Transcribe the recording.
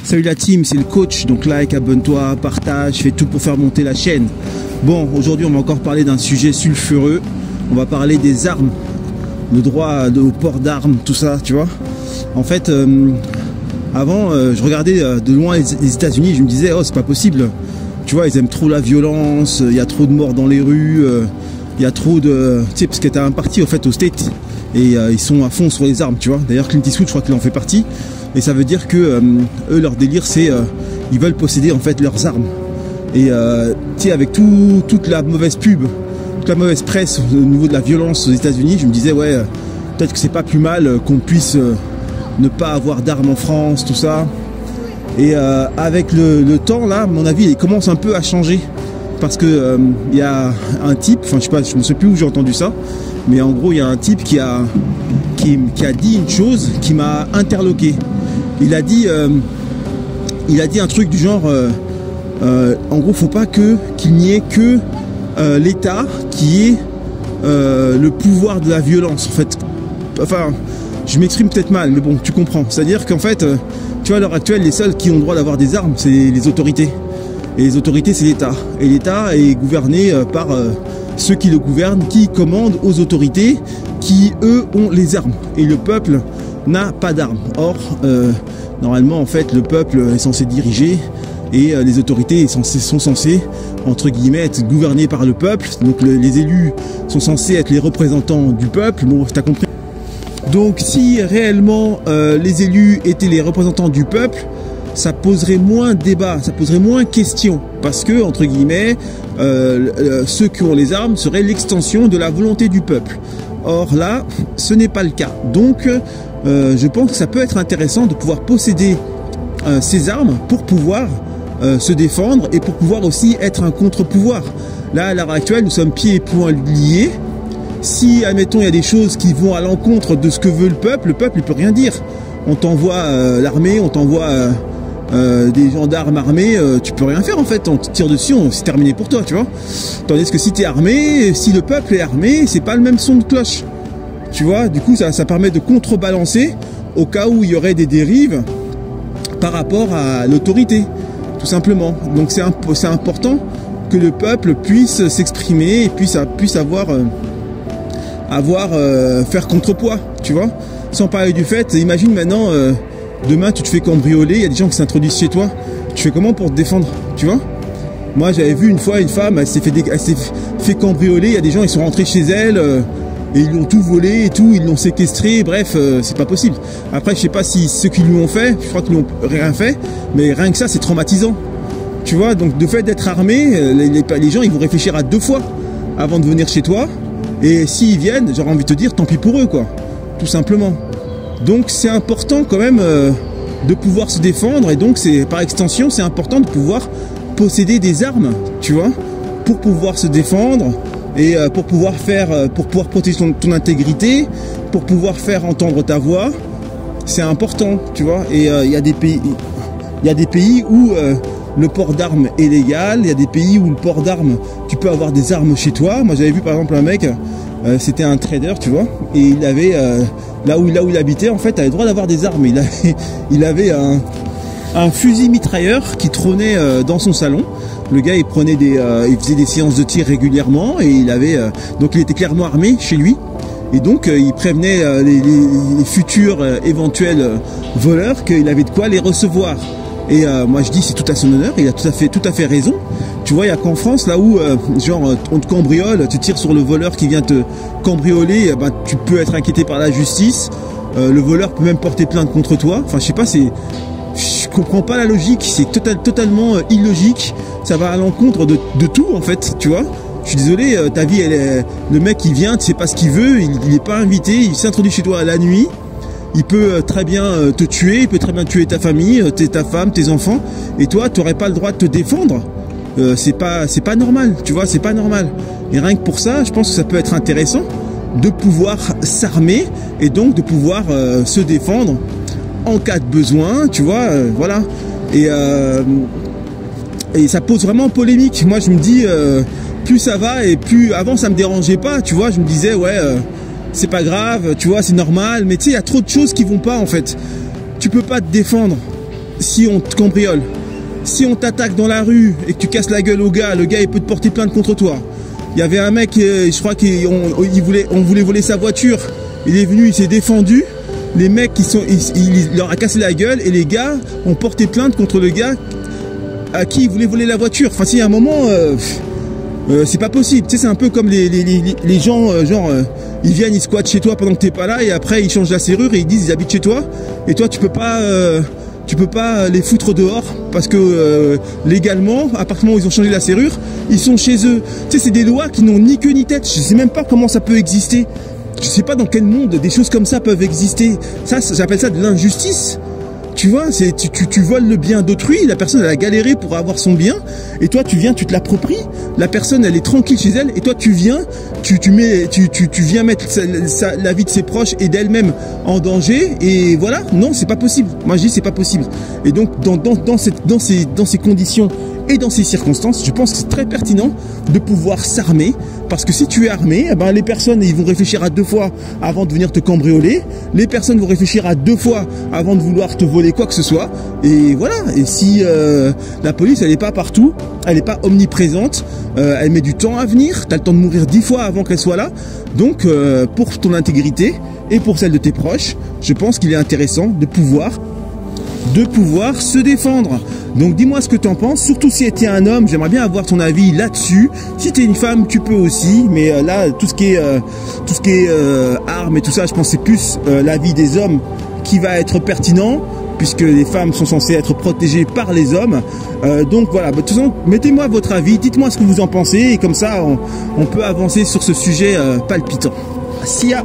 Salut la team, c'est le coach, donc like, abonne-toi, partage, fais tout pour faire monter la chaîne. Bon, aujourd'hui on va encore parler d'un sujet sulfureux, on va parler des armes, le droit au port d'armes, tout ça, tu vois. En fait, avant, je regardais de loin les États-Unis, je me disais, oh c'est pas possible, tu vois, ils aiment trop la violence, il y a trop de morts dans les rues, il y a trop de... Tu sais, parce que t'as un parti au fait aux States, et ils sont à fond sur les armes, tu vois. D'ailleurs Clint Eastwood, je crois qu'il en fait partie. Et ça veut dire que eux, leur délire, c'est ils veulent posséder en fait leurs armes. Et tu sais, avec toute la mauvaise pub, toute la mauvaise presse au niveau de la violence aux États-Unis, je me disais ouais, peut-être que c'est pas plus mal qu'on puisse ne pas avoir d'armes en France, tout ça. Et avec le temps là, à mon avis, il commence un peu à changer parce que il y a un type, enfin je sais pas, je ne sais plus où j'ai entendu ça, mais en gros il y a un type qui a dit une chose qui m'a interloqué. Il a dit un truc du genre en gros faut pas qu'il n'y ait que l'État qui ait le pouvoir de la violence en fait. Enfin je m'exprime peut-être mal mais bon tu comprends, c'est à dire qu'en fait tu vois à l'heure actuelle les seuls qui ont le droit d'avoir des armes c'est les autorités, et les autorités c'est l'État, et l'État est gouverné par ceux qui le gouvernent, qui commandent aux autorités qui eux ont les armes, et le peuple n'a pas d'armes. Or normalement en fait le peuple est censé diriger et les autorités sont censées entre guillemets être gouvernées par le peuple, donc les élus sont censés être les représentants du peuple. Bon t'as compris. Donc si réellement les élus étaient les représentants du peuple, ça poserait moins de débat, ça poserait moins de questions, parce que entre guillemets ceux qui ont les armes seraient l'extension de la volonté du peuple. Or là ce n'est pas le cas, donc je pense que ça peut être intéressant de pouvoir posséder ces armes pour pouvoir se défendre et pour pouvoir aussi être un contre-pouvoir. Là, à l'heure actuelle, nous sommes pieds et poings liés. Si, admettons, il y a des choses qui vont à l'encontre de ce que veut le peuple il peut rien dire. On t'envoie l'armée, on t'envoie des gendarmes armés, tu peux rien faire en fait, on te tire dessus, c'est terminé pour toi, tu vois. Tandis que si tu es armé, si le peuple est armé, c'est pas le même son de cloche. Tu vois, du coup ça permet de contrebalancer au cas où il y aurait des dérives par rapport à l'autorité, tout simplement. Donc c'est important que le peuple puisse s'exprimer et puisse faire contrepoids, tu vois. Sans parler du fait, imagine maintenant, demain tu te fais cambrioler, il y a des gens qui s'introduisent chez toi, tu fais comment pour te défendre, tu vois. Moi j'avais vu une fois une femme, elle s'est fait cambrioler, il y a des gens, ils sont rentrés chez elle, et ils l'ont tout volé et tout, ils l'ont séquestré, bref, c'est pas possible. Après, je sais pas si ceux qui lui ont fait, je crois qu'ils lui ont rien fait, mais rien que ça, c'est traumatisant. Tu vois, donc de fait d'être armé, les gens, ils vont réfléchir à 2 fois avant de venir chez toi. Et s'ils viennent, j'aurais envie de te dire, tant pis pour eux, quoi. Tout simplement. Donc c'est important quand même de pouvoir se défendre, et donc c'est par extension, c'est important de pouvoir posséder des armes, tu vois, pour pouvoir se défendre. Et pour pouvoir protéger ton intégrité, pour pouvoir faire entendre ta voix, c'est important, tu vois. Et il y a des pays où le port d'armes est légal, il y a des pays où le port d'armes, tu peux avoir des armes chez toi. Moi j'avais vu par exemple un mec, c'était un trader, tu vois, et il avait là où il habitait en fait, il avait le droit d'avoir des armes. Il avait un fusil mitrailleur qui trônait dans son salon. Le gars il faisait des séances de tir régulièrement, et donc il était clairement armé chez lui, et donc il prévenait les futurs éventuels voleurs qu'il avait de quoi les recevoir. Et moi je dis c'est tout à son honneur, il a tout à fait raison. Tu vois, il y a qu'en France là où genre on te cambriole, tu tires sur le voleur qui vient te cambrioler, tu peux être inquiété par la justice, le voleur peut même porter plainte contre toi. Enfin je sais pas, je comprends pas la logique, c'est totalement illogique, ça va à l'encontre de tout en fait, tu vois. Je suis désolé, ta vie, le mec il vient, tu sais pas ce qu'il veut, il est pas invité, il s'introduit chez toi à la nuit, il peut très bien te tuer, il peut très bien tuer ta famille, ta femme, tes enfants, et toi tu n'aurais pas le droit de te défendre. C'est pas normal, tu vois, c'est pas normal. Et rien que pour ça, je pense que ça peut être intéressant de pouvoir s'armer, et donc de pouvoir se défendre en cas de besoin, tu vois, voilà. Et ça pose vraiment polémique. Moi je me dis, plus ça va, et plus avant ça me dérangeait pas, tu vois, je me disais ouais, c'est pas grave, tu vois, c'est normal, mais tu sais, il y a trop de choses qui vont pas en fait. Tu peux pas te défendre. si on te cambriole, si on t'attaque dans la rue et que tu casses la gueule au gars, le gars il peut te porter plainte contre toi. Il y avait un mec, je crois qu'on voulait voler sa voiture. Il est venu, il s'est défendu. Les mecs, il leur a cassé la gueule et les gars ont porté plainte contre le gars à qui il voulait voler la voiture. Enfin, si, à un moment, c'est pas possible. Tu sais, c'est un peu comme les gens, ils viennent, ils squattent chez toi pendant que t'es pas là et après ils changent la serrure et ils disent ils habitent chez toi et toi tu peux pas les foutre dehors parce que légalement, à partir du moment où ils ont changé la serrure, ils sont chez eux. Tu sais, c'est des lois qui n'ont ni queue ni tête. Je sais même pas comment ça peut exister. Je sais pas dans quel monde des choses comme ça peuvent exister. Ça, j'appelle ça de l'injustice. Tu vois, tu voles le bien d'autrui, la personne elle a galéré pour avoir son bien, et toi tu viens, tu te l'appropries, la personne elle est tranquille chez elle, et toi tu viens, tu viens mettre la vie de ses proches et d'elle-même en danger, et voilà, non c'est pas possible, moi je dis c'est pas possible. Et donc dans ces conditions et dans ces circonstances, je pense que c'est très pertinent de pouvoir s'armer, parce que si tu es armé, eh ben, les personnes ils vont réfléchir à 2 fois avant de venir te cambrioler, les personnes vont réfléchir à 2 fois avant de vouloir te voler quoi que ce soit, et voilà. Et si la police elle n'est pas partout, elle n'est pas omniprésente, elle met du temps à venir, tu as le temps de mourir 10 fois avant qu'elle soit là, donc pour ton intégrité et pour celle de tes proches, je pense qu'il est intéressant de pouvoir se défendre. Donc dis-moi ce que tu en penses, surtout si tu es un homme, j'aimerais bien avoir ton avis là-dessus. Si tu es une femme, tu peux aussi, mais là tout ce qui est armes et tout ça, je pense que c'est plus l'avis des hommes qui va être pertinent, puisque les femmes sont censées être protégées par les hommes. Donc voilà, de toute façon, mettez-moi votre avis, dites-moi ce que vous en pensez, et comme ça on peut avancer sur ce sujet palpitant. See ya.